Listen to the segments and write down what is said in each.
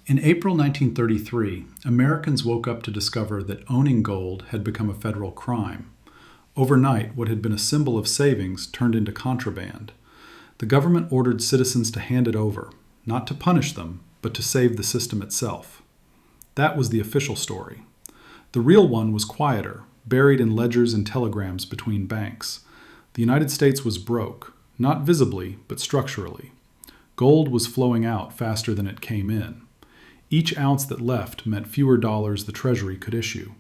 In April 1933, Americans woke up to discover that owning gold had become a federal crime. Overnight, what had been a symbol of savings turned into contraband. The government ordered citizens to hand it over, not to punish them, but to save the system itself. That was the official story. The real one was quieter, buried in ledgers and telegrams between banks. The United States was broke, not visibly, but structurally. Gold was flowing out faster than it came in. Each ounce that left meant fewer dollars the Treasury could issue.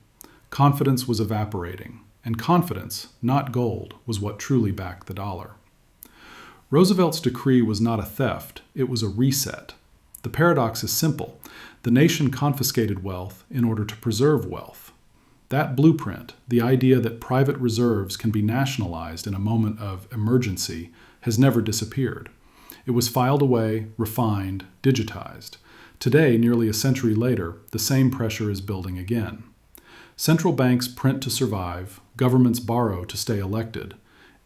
Confidence was evaporating, and confidence, not gold, was what truly backed the dollar. Roosevelt's decree was not a theft, it was a reset. The paradox is simple. The nation confiscated wealth in order to preserve wealth. That blueprint, the idea that private reserves can be nationalized in a moment of emergency, has never disappeared. It was filed away, refined, digitized. Today, nearly a century later, the same pressure is building again. Central banks print to survive, governments borrow to stay elected.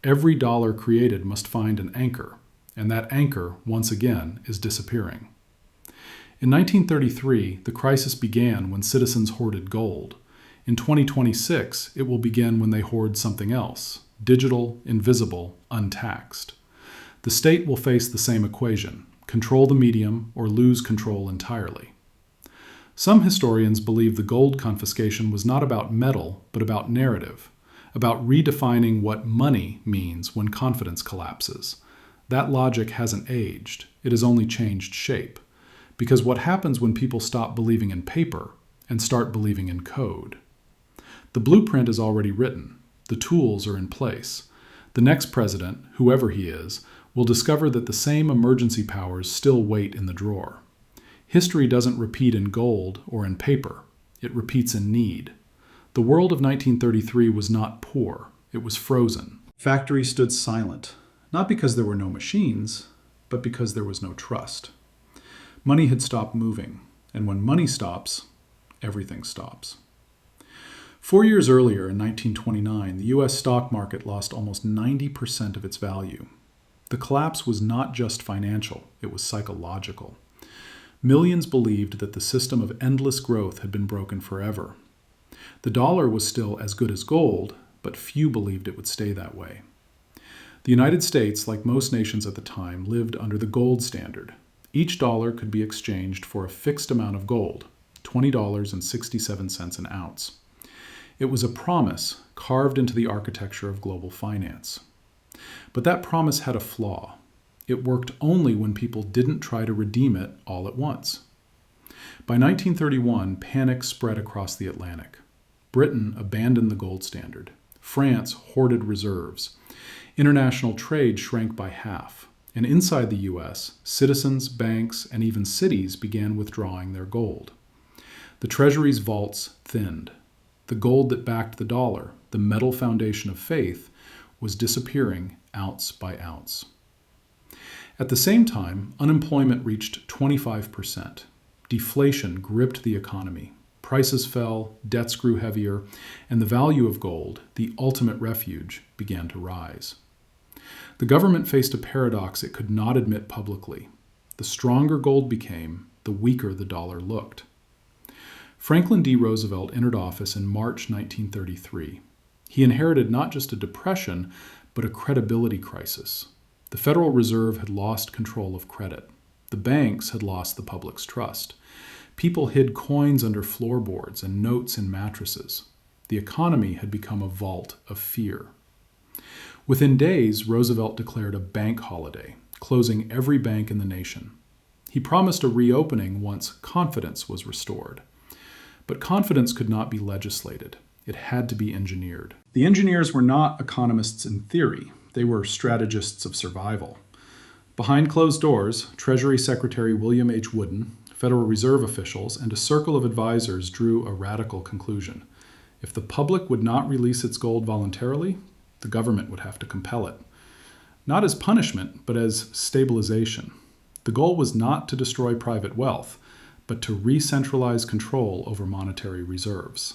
Every dollar created must find an anchor, and that anchor, once again, is disappearing. In 1933, the crisis began when citizens hoarded gold. In 2026, it will begin when they hoard something else, digital, invisible, untaxed. The state will face the same equation: control the medium or lose control entirely. Some historians believe the gold confiscation was not about metal, but about narrative, about redefining what money means when confidence collapses. That logic hasn't aged, it has only changed shape. Because what happens when people stop believing in paper and start believing in code? The blueprint is already written. The tools are in place. The next president, whoever he is, will discover that the same emergency powers still wait in the drawer. History doesn't repeat in gold or in paper. It repeats in need. The world of 1933 was not poor. It was frozen. Factories stood silent, not because there were no machines, but because there was no trust. Money had stopped moving, and when money stops, everything stops. 4 years earlier, in 1929, the U.S. stock market lost almost 90% of its value. The collapse was not just financial, it was psychological. Millions believed that the system of endless growth had been broken forever. The dollar was still as good as gold, but few believed it would stay that way. The United States, like most nations at the time, lived under the gold standard. Each dollar could be exchanged for a fixed amount of gold, $20.67 an ounce. It was a promise carved into the architecture of global finance. But that promise had a flaw. It worked only when people didn't try to redeem it all at once. By 1931, panic spread across the Atlantic. Britain abandoned the gold standard. France hoarded reserves. International trade shrank by half. And inside the U.S., citizens, banks, and even cities began withdrawing their gold. The Treasury's vaults thinned. The gold that backed the dollar, the metal foundation of faith, was disappearing ounce by ounce. At the same time, unemployment reached 25%. Deflation gripped the economy. Prices fell, debts grew heavier, and the value of gold, the ultimate refuge, began to rise. The government faced a paradox it could not admit publicly. The stronger gold became, the weaker the dollar looked. Franklin D. Roosevelt entered office in March 1933. He inherited not just a depression, but a credibility crisis. The Federal Reserve had lost control of credit. The banks had lost the public's trust. People hid coins under floorboards and notes in mattresses. The economy had become a vault of fear. Within days, Roosevelt declared a bank holiday, closing every bank in the nation. He promised a reopening once confidence was restored. But confidence could not be legislated. It had to be engineered. The engineers were not economists in theory. They were strategists of survival. Behind closed doors, Treasury Secretary William H. Wooden, Federal Reserve officials, and a circle of advisors drew a radical conclusion. If the public would not release its gold voluntarily, the government would have to compel it. Not as punishment, but as stabilization. The goal was not to destroy private wealth, but to re-centralize control over monetary reserves.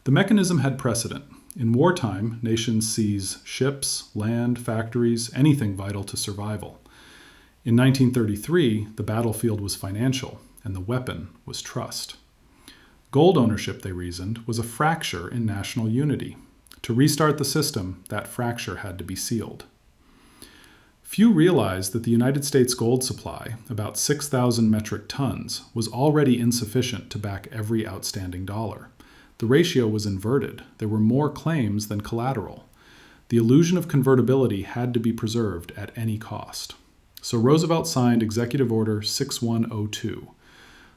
The mechanism had precedent. In wartime, nations seize ships, land, factories, anything vital to survival. In 1933, the battlefield was financial, and the weapon was trust. Gold ownership, they reasoned, was a fracture in national unity. To restart the system, that fracture had to be sealed. Few realized that the United States gold supply, about 6,000 metric tons, was already insufficient to back every outstanding dollar. The ratio was inverted. There were more claims than collateral. The illusion of convertibility had to be preserved at any cost. So Roosevelt signed Executive Order 6102.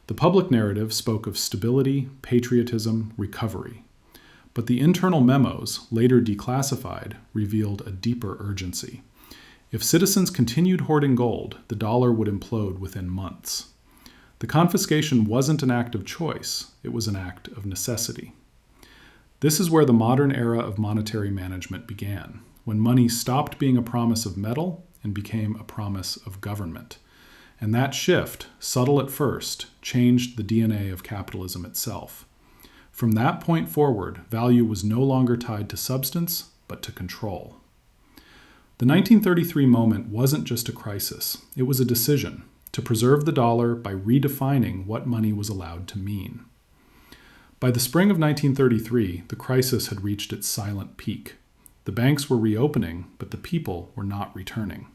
The public narrative spoke of stability, patriotism, recovery. But the internal memos, later declassified, revealed a deeper urgency. If citizens continued hoarding gold, the dollar would implode within months. The confiscation wasn't an act of choice, it was an act of necessity. This is where the modern era of monetary management began, when money stopped being a promise of metal and became a promise of government. And that shift, subtle at first, changed the DNA of capitalism itself. From that point forward, value was no longer tied to substance, but to control. The 1933 moment wasn't just a crisis, it was a decision to preserve the dollar by redefining what money was allowed to mean. By the spring of 1933, the crisis had reached its silent peak. The banks were reopening, but the people were not returning.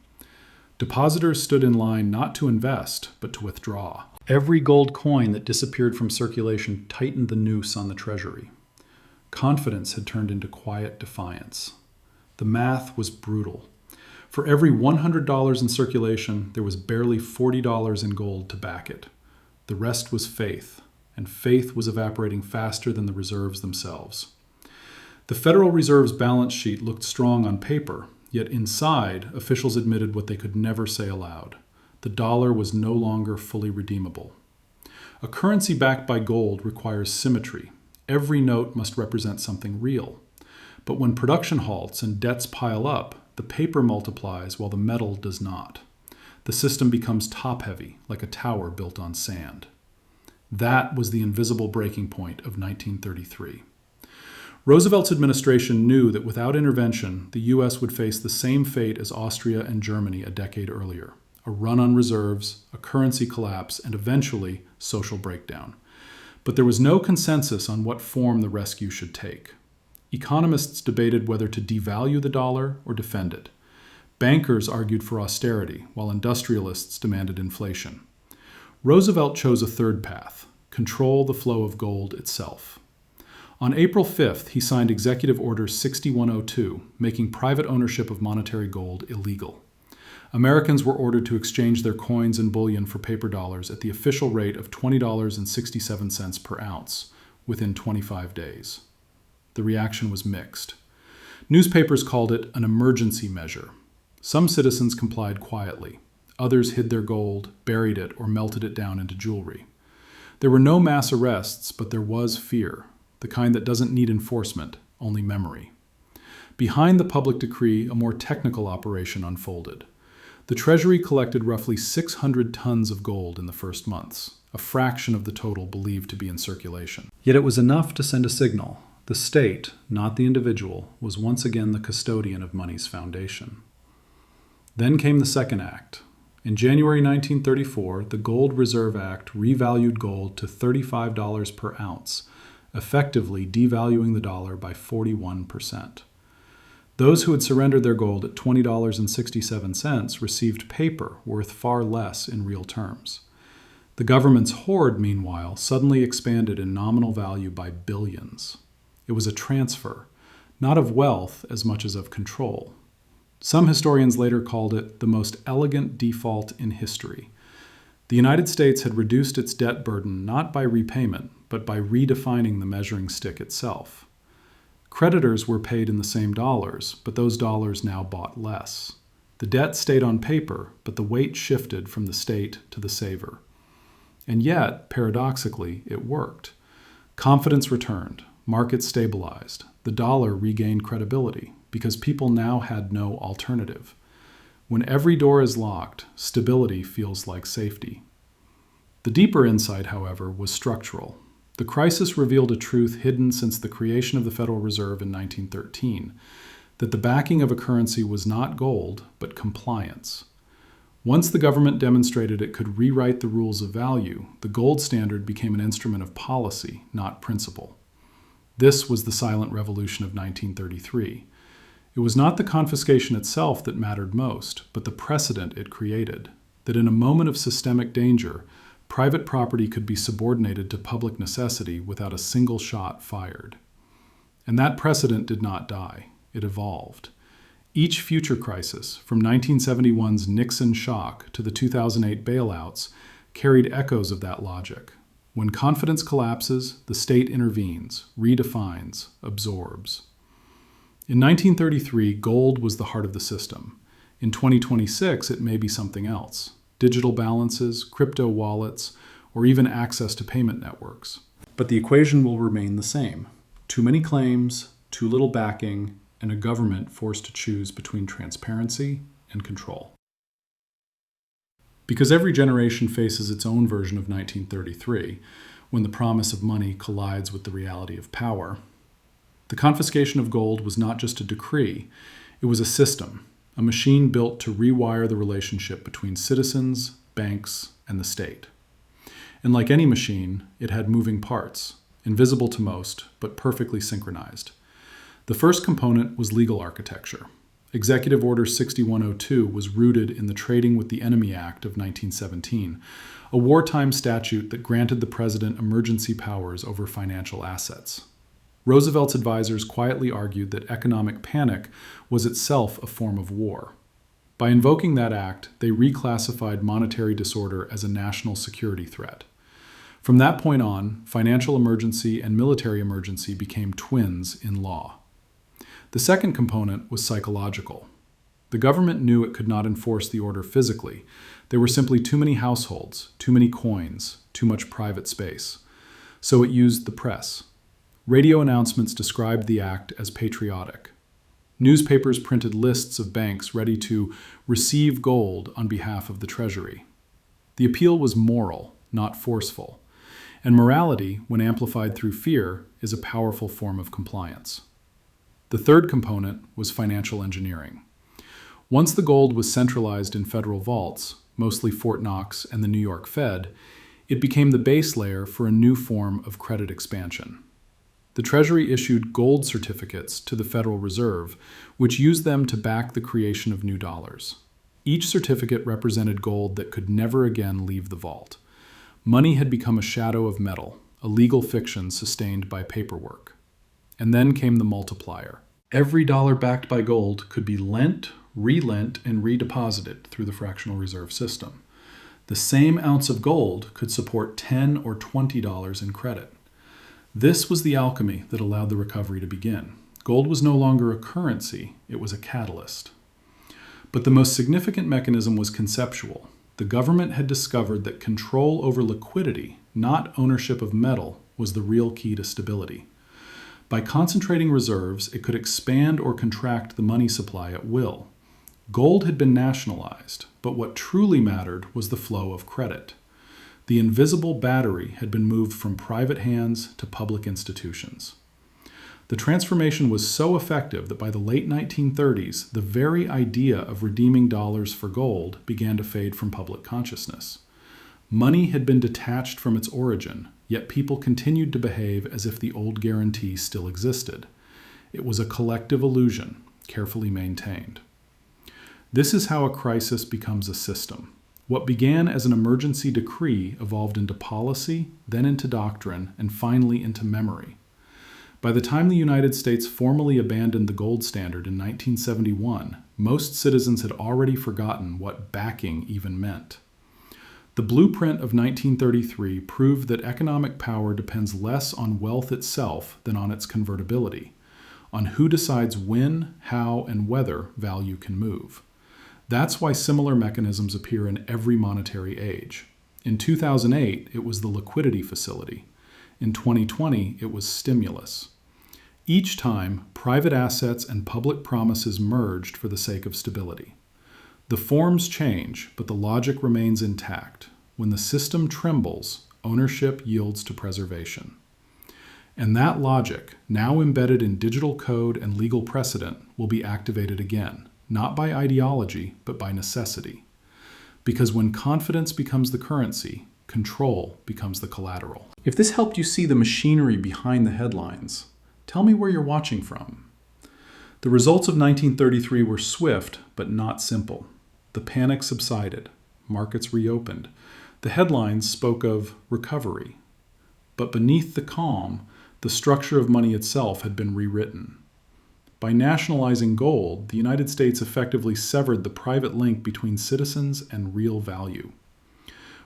Depositors stood in line not to invest, but to withdraw. Every gold coin that disappeared from circulation tightened the noose on the Treasury. Confidence had turned into quiet defiance. The math was brutal. For every $100 in circulation, there was barely $40 in gold to back it. The rest was faith, and faith was evaporating faster than the reserves themselves. The Federal Reserve's balance sheet looked strong on paper, yet inside, officials admitted what they could never say aloud. The dollar was no longer fully redeemable. A currency backed by gold requires symmetry. Every note must represent something real. But when production halts and debts pile up, the paper multiplies while the metal does not. The system becomes top-heavy, like a tower built on sand. That was the invisible breaking point of 1933. Roosevelt's administration knew that without intervention, the U.S. would face the same fate as Austria and Germany a decade earlier: a run on reserves, a currency collapse, and eventually social breakdown. But there was no consensus on what form the rescue should take. Economists debated whether to devalue the dollar or defend it. Bankers argued for austerity, while industrialists demanded inflation. Roosevelt chose a third path: control the flow of gold itself. On April 5th, he signed Executive Order 6102, making private ownership of monetary gold illegal. Americans were ordered to exchange their coins and bullion for paper dollars at the official rate of $20.67 per ounce within 25 days. The reaction was mixed. Newspapers called it an emergency measure. Some citizens complied quietly. Others hid their gold, buried it, or melted it down into jewelry. There were no mass arrests, but there was fear, the kind that doesn't need enforcement, only memory. Behind the public decree, a more technical operation unfolded. The Treasury collected roughly 600 tons of gold in the first months, a fraction of the total believed to be in circulation. Yet it was enough to send a signal. The state, not the individual, was once again the custodian of money's foundation. Then came the second act. In January 1934, the Gold Reserve Act revalued gold to $35 per ounce, effectively devaluing the dollar by 41%. Those who had surrendered their gold at $20.67 received paper worth far less in real terms. The government's hoard, meanwhile, suddenly expanded in nominal value by billions. It was a transfer, not of wealth as much as of control. Some historians later called it the most elegant default in history. The United States had reduced its debt burden not by repayment, but by redefining the measuring stick itself. Creditors were paid in the same dollars, but those dollars now bought less. The debt stayed on paper, but the weight shifted from the state to the saver. And yet, paradoxically, it worked. Confidence returned. Markets stabilized. The dollar regained credibility because people now had no alternative. When every door is locked, stability feels like safety. The deeper insight, however, was structural. The crisis revealed a truth hidden since the creation of the Federal Reserve in 1913, that the backing of a currency was not gold, but compliance. Once the government demonstrated it could rewrite the rules of value, the gold standard became an instrument of policy, not principle. This was the silent revolution of 1933. It was not the confiscation itself that mattered most, but the precedent it created, that in a moment of systemic danger, private property could be subordinated to public necessity without a single shot fired. And that precedent did not die. It evolved. Each future crisis, from 1971's Nixon shock to the 2008 bailouts, carried echoes of that logic. When confidence collapses, the state intervenes, redefines, absorbs. In 1933, gold was the heart of the system. In 2026, it may be something else: digital balances, crypto wallets, or even access to payment networks. But the equation will remain the same: too many claims, too little backing, and a government forced to choose between transparency and control. Because every generation faces its own version of 1933, when the promise of money collides with the reality of power, the confiscation of gold was not just a decree, it was a system, a machine built to rewire the relationship between citizens, banks, and the state. And like any machine, it had moving parts, invisible to most, but perfectly synchronized. The first component was legal architecture. Executive Order 6102 was rooted in the Trading with the Enemy Act of 1917, a wartime statute that granted the president emergency powers over financial assets. Roosevelt's advisors quietly argued that economic panic was itself a form of war. By invoking that act, they reclassified monetary disorder as a national security threat. From that point on, financial emergency and military emergency became twins in law. The second component was psychological. The government knew it could not enforce the order physically. There were simply too many households, too many coins, too much private space. So it used the press. Radio announcements described the act as patriotic. Newspapers printed lists of banks ready to receive gold on behalf of the Treasury. The appeal was moral, not forceful. And morality, when amplified through fear, is a powerful form of compliance. The third component was financial engineering. Once the gold was centralized in federal vaults, mostly Fort Knox and the New York Fed, it became the base layer for a new form of credit expansion. The Treasury issued gold certificates to the Federal Reserve, which used them to back the creation of new dollars. Each certificate represented gold that could never again leave the vault. Money had become a shadow of metal, a legal fiction sustained by paperwork. And then came the multiplier. Every dollar backed by gold could be lent, relent, and redeposited through the fractional reserve system. The same ounce of gold could support $10 or $20 in credit. This was the alchemy that allowed the recovery to begin. Gold was no longer a currency, it was a catalyst. But the most significant mechanism was conceptual. The government had discovered that control over liquidity, not ownership of metal, was the real key to stability. By concentrating reserves, it could expand or contract the money supply at will. Gold had been nationalized, but what truly mattered was the flow of credit. The invisible battery had been moved from private hands to public institutions. The transformation was so effective that by the late 1930s, the very idea of redeeming dollars for gold began to fade from public consciousness. Money had been detached from its origin, yet people continued to behave as if the old guarantee still existed. It was a collective illusion, carefully maintained. This is how a crisis becomes a system. What began as an emergency decree evolved into policy, then into doctrine, and finally into memory. By the time the United States formally abandoned the gold standard in 1971, most citizens had already forgotten what backing even meant. The blueprint of 1933 proved that economic power depends less on wealth itself than on its convertibility, on who decides when, how, and whether value can move. That's why similar mechanisms appear in every monetary age. In 2008, it was the liquidity facility. In 2020, it was stimulus. Each time, private assets and public promises merged for the sake of stability. The forms change, but the logic remains intact. When the system trembles, ownership yields to preservation. And that logic, now embedded in digital code and legal precedent, will be activated again, not by ideology, but by necessity. Because when confidence becomes the currency, control becomes the collateral. If this helped you see the machinery behind the headlines, tell me where you're watching from. The results of 1933 were swift, but not simple. The panic subsided. Markets reopened. The headlines spoke of recovery. But beneath the calm, the structure of money itself had been rewritten. By nationalizing gold, the United States effectively severed the private link between citizens and real value.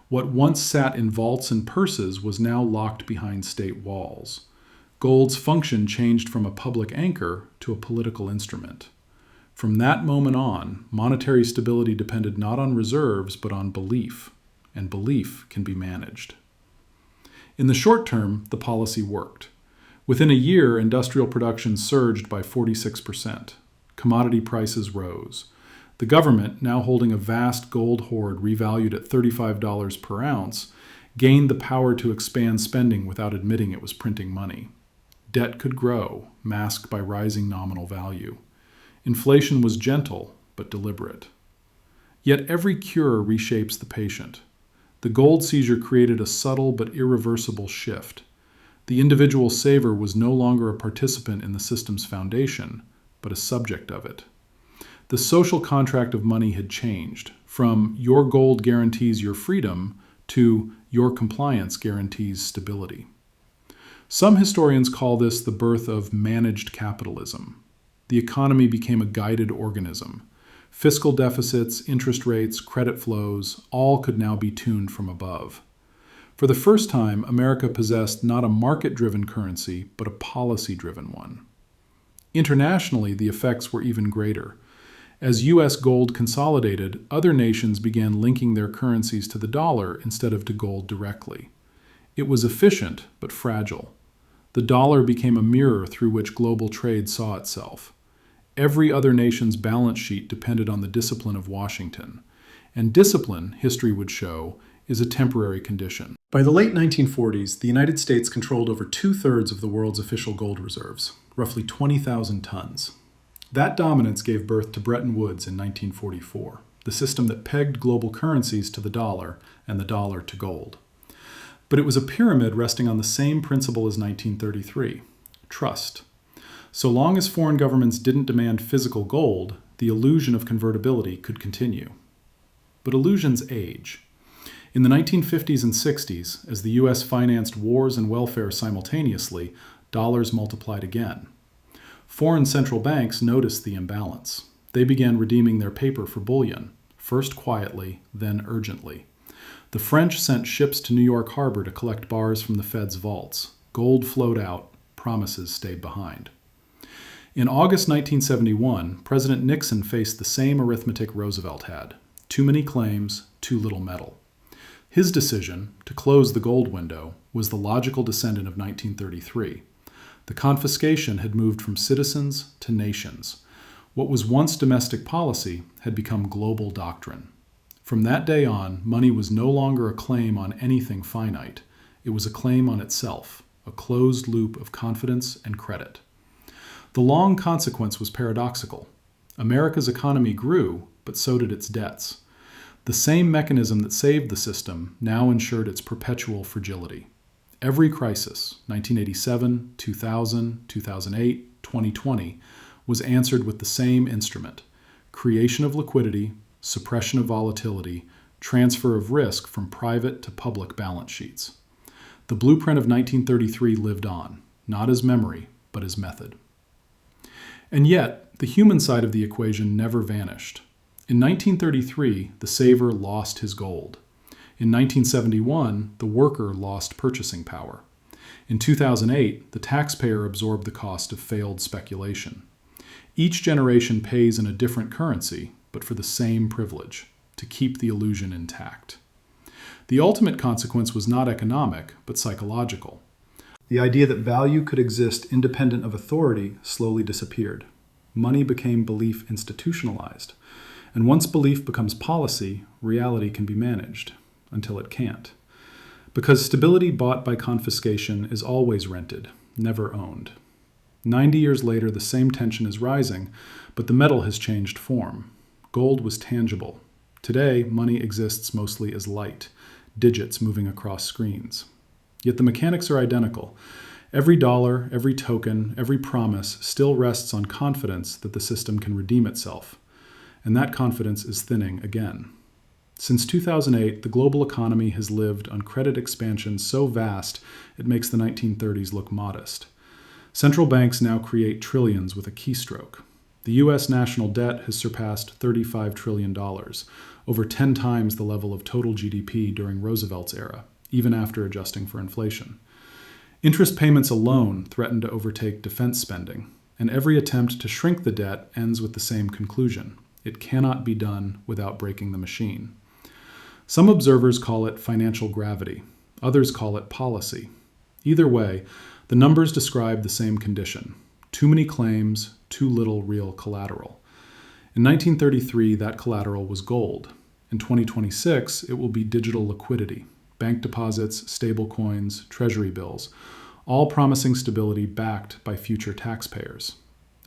What once sat in vaults and purses was now locked behind state walls. Gold's function changed from a public anchor to a political instrument. From that moment on, monetary stability depended not on reserves but on belief, and belief can be managed. In the short term, the policy worked. Within a year, industrial production surged by 46%. Commodity prices rose. The government, now holding a vast gold hoard revalued at $35 per ounce, gained the power to expand spending without admitting it was printing money. Debt could grow, masked by rising nominal value. Inflation was gentle, but deliberate. Yet every cure reshapes the patient. The gold seizure created a subtle but irreversible shift. The individual saver was no longer a participant in the system's foundation, but a subject of it. The social contract of money had changed, from your gold guarantees your freedom to your compliance guarantees stability. Some historians call this the birth of managed capitalism. The economy became a guided organism. Fiscal deficits, interest rates, credit flows, all could now be tuned from above. For the first time, America possessed not a market-driven currency, but a policy-driven one. Internationally, the effects were even greater. As U.S. gold consolidated, other nations began linking their currencies to the dollar instead of to gold directly. It was efficient, but fragile. The dollar became a mirror through which global trade saw itself. Every other nation's balance sheet depended on the discipline of Washington. And discipline, history would show, is a temporary condition. By the late 1940s, the United States controlled over 2/3 of the world's official gold reserves, roughly 20,000 tons. That dominance gave birth to Bretton Woods in 1944, the system that pegged global currencies to the dollar and the dollar to gold. But it was a pyramid resting on the same principle as 1933, trust. So long as foreign governments didn't demand physical gold, the illusion of convertibility could continue. But illusions age. In the 1950s and 60s, as the U.S. financed wars and welfare simultaneously, dollars multiplied again. Foreign central banks noticed the imbalance. They began redeeming their paper for bullion, first quietly, then urgently. The French sent ships to New York Harbor to collect bars from the Fed's vaults. Gold flowed out, promises stayed behind. In August 1971, President Nixon faced the same arithmetic Roosevelt had. Too many claims, too little metal. His decision, to close the gold window, was the logical descendant of 1933. The confiscation had moved from citizens to nations. What was once domestic policy had become global doctrine. From that day on, money was no longer a claim on anything finite. It was a claim on itself, a closed loop of confidence and credit. The long consequence was paradoxical. America's economy grew, but so did its debts. The same mechanism that saved the system now ensured its perpetual fragility. Every crisis, 1987, 2000, 2008, 2020, was answered with the same instrument: creation of liquidity, suppression of volatility, transfer of risk from private to public balance sheets. The blueprint of 1933 lived on, not as memory, but as method. And yet, the human side of the equation never vanished. In 1933, the saver lost his gold. In 1971, the worker lost purchasing power. In 2008, the taxpayer absorbed the cost of failed speculation. Each generation pays in a different currency, but for the same privilege, to keep the illusion intact. The ultimate consequence was not economic, but psychological. The idea that value could exist independent of authority slowly disappeared. Money became belief institutionalized. And once belief becomes policy, reality can be managed, until it can't. Because stability bought by confiscation is always rented, never owned. 90 years later, the same tension is rising, but the metal has changed form. Gold was tangible. Today, money exists mostly as light, digits moving across screens. Yet the mechanics are identical. Every dollar, every token, every promise still rests on confidence that the system can redeem itself. And that confidence is thinning again. Since 2008, the global economy has lived on credit expansion so vast it makes the 1930s look modest. Central banks now create trillions with a keystroke. The U.S. national debt has surpassed $35 trillion, over 10 times the level of total GDP during Roosevelt's era, even after adjusting for inflation. Interest payments alone threaten to overtake defense spending, and every attempt to shrink the debt ends with the same conclusion. It cannot be done without breaking the machine. Some observers call it financial gravity. Others call it policy. Either way, the numbers describe the same condition. Too many claims, too little real collateral. In 1933, that collateral was gold. In 2026, it will be digital liquidity, bank deposits, stablecoins, treasury bills, all promising stability backed by future taxpayers.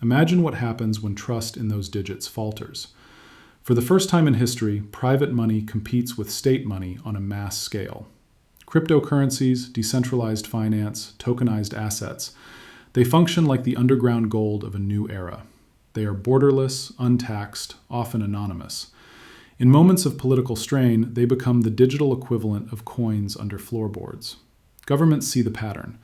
Imagine what happens when trust in those digits falters. For the first time in history, private money competes with state money on a mass scale. Cryptocurrencies, decentralized finance, tokenized assets, they function like the underground gold of a new era. They are borderless, untaxed, often anonymous. In moments of political strain, they become the digital equivalent of coins under floorboards. Governments see the pattern,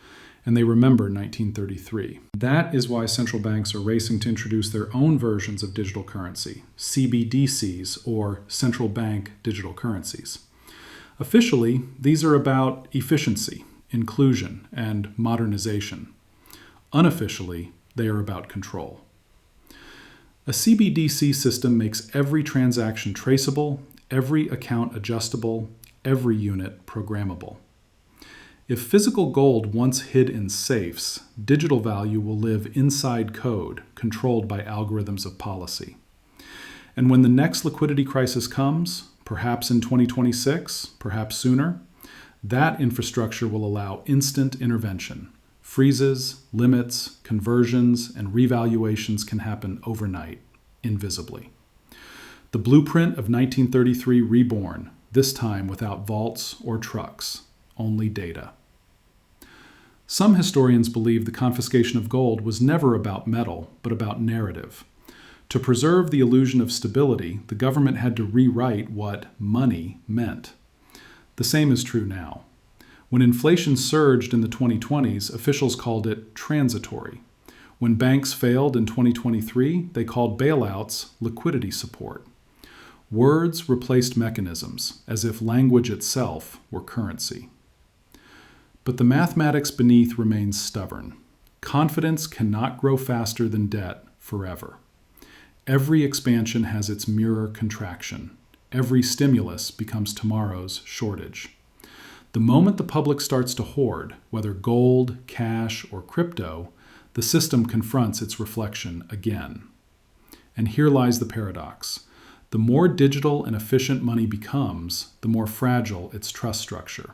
and they remember 1933. That is why central banks are racing to introduce their own versions of digital currency, CBDCs, or central bank digital currencies. Officially, these are about efficiency, inclusion, and modernization. Unofficially, they are about control. A CBDC system makes every transaction traceable, every account adjustable, every unit programmable. If physical gold once hid in safes, digital value will live inside code, controlled by algorithms of policy. And when the next liquidity crisis comes, perhaps in 2026, perhaps sooner, that infrastructure will allow instant intervention. Freezes, limits, conversions, and revaluations can happen overnight, invisibly. The blueprint of 1933 reborn, this time without vaults or trucks, only data. Some historians believe the confiscation of gold was never about metal, but about narrative. To preserve the illusion of stability, the government had to rewrite what money meant. The same is true now. When inflation surged in the 2020s, officials called it transitory. When banks failed in 2023, they called bailouts liquidity support. Words replaced mechanisms, as if language itself were currency. But the mathematics beneath remains stubborn. Confidence cannot grow faster than debt forever. Every expansion has its mirror contraction. Every stimulus becomes tomorrow's shortage. The moment the public starts to hoard, whether gold, cash, or crypto, the system confronts its reflection again. And here lies the paradox. The more digital and efficient money becomes, the more fragile its trust structure.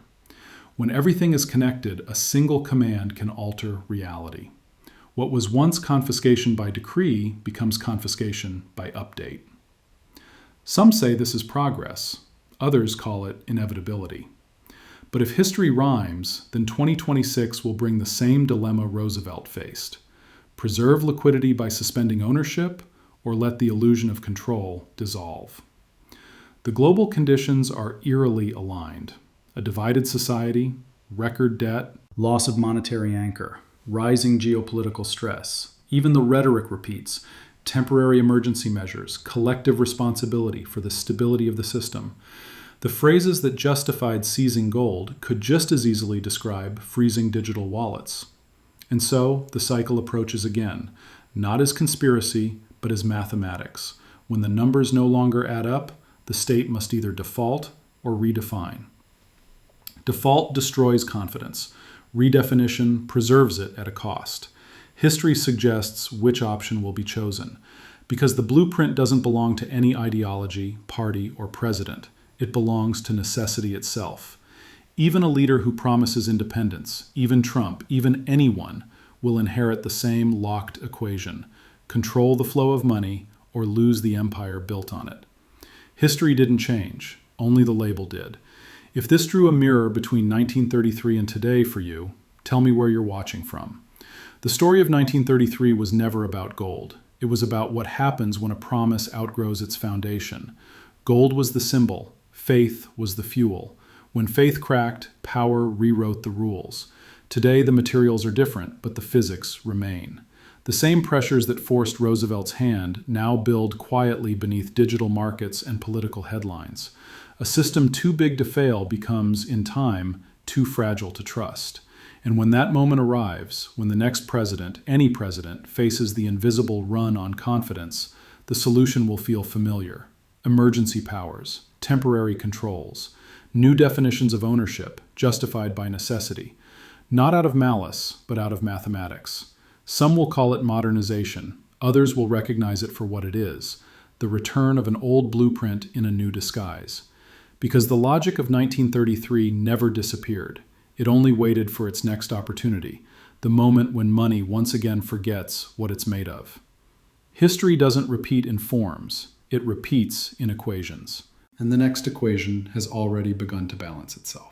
When everything is connected, a single command can alter reality. What was once confiscation by decree becomes confiscation by update. Some say this is progress. Others call it inevitability. But if history rhymes, then 2026 will bring the same dilemma Roosevelt faced. Preserve liquidity by suspending ownership, or let the illusion of control dissolve. The global conditions are eerily aligned. A divided society, record debt, loss of monetary anchor, rising geopolitical stress. Even the rhetoric repeats: temporary emergency measures, collective responsibility for the stability of the system. The phrases that justified seizing gold could just as easily describe freezing digital wallets. And so the cycle approaches again, not as conspiracy, but as mathematics. When the numbers no longer add up, the state must either default or redefine. Default destroys confidence. Redefinition preserves it at a cost. History suggests which option will be chosen, because the blueprint doesn't belong to any ideology, party, or president. It belongs to necessity itself. Even a leader who promises independence, even Trump, even anyone, will inherit the same locked equation: control the flow of money or lose the empire built on it. History didn't change, only the label did. If this drew a mirror between 1933 and today for you, tell me where you're watching from. The story of 1933 was never about gold. It was about what happens when a promise outgrows its foundation. Gold was the symbol. Faith was the fuel. When faith cracked, power rewrote the rules. Today, the materials are different, but the physics remain. The same pressures that forced Roosevelt's hand now build quietly beneath digital markets and political headlines. A system too big to fail becomes, in time, too fragile to trust. And when that moment arrives, when the next president, any president, faces the invisible run on confidence, the solution will feel familiar. Emergency powers, temporary controls, new definitions of ownership, justified by necessity, not out of malice, but out of mathematics. Some will call it modernization, others will recognize it for what it is, the return of an old blueprint in a new disguise. Because the logic of 1933 never disappeared. It only waited for its next opportunity, the moment when money once again forgets what it's made of. History doesn't repeat in forms, it repeats in equations. And the next equation has already begun to balance itself.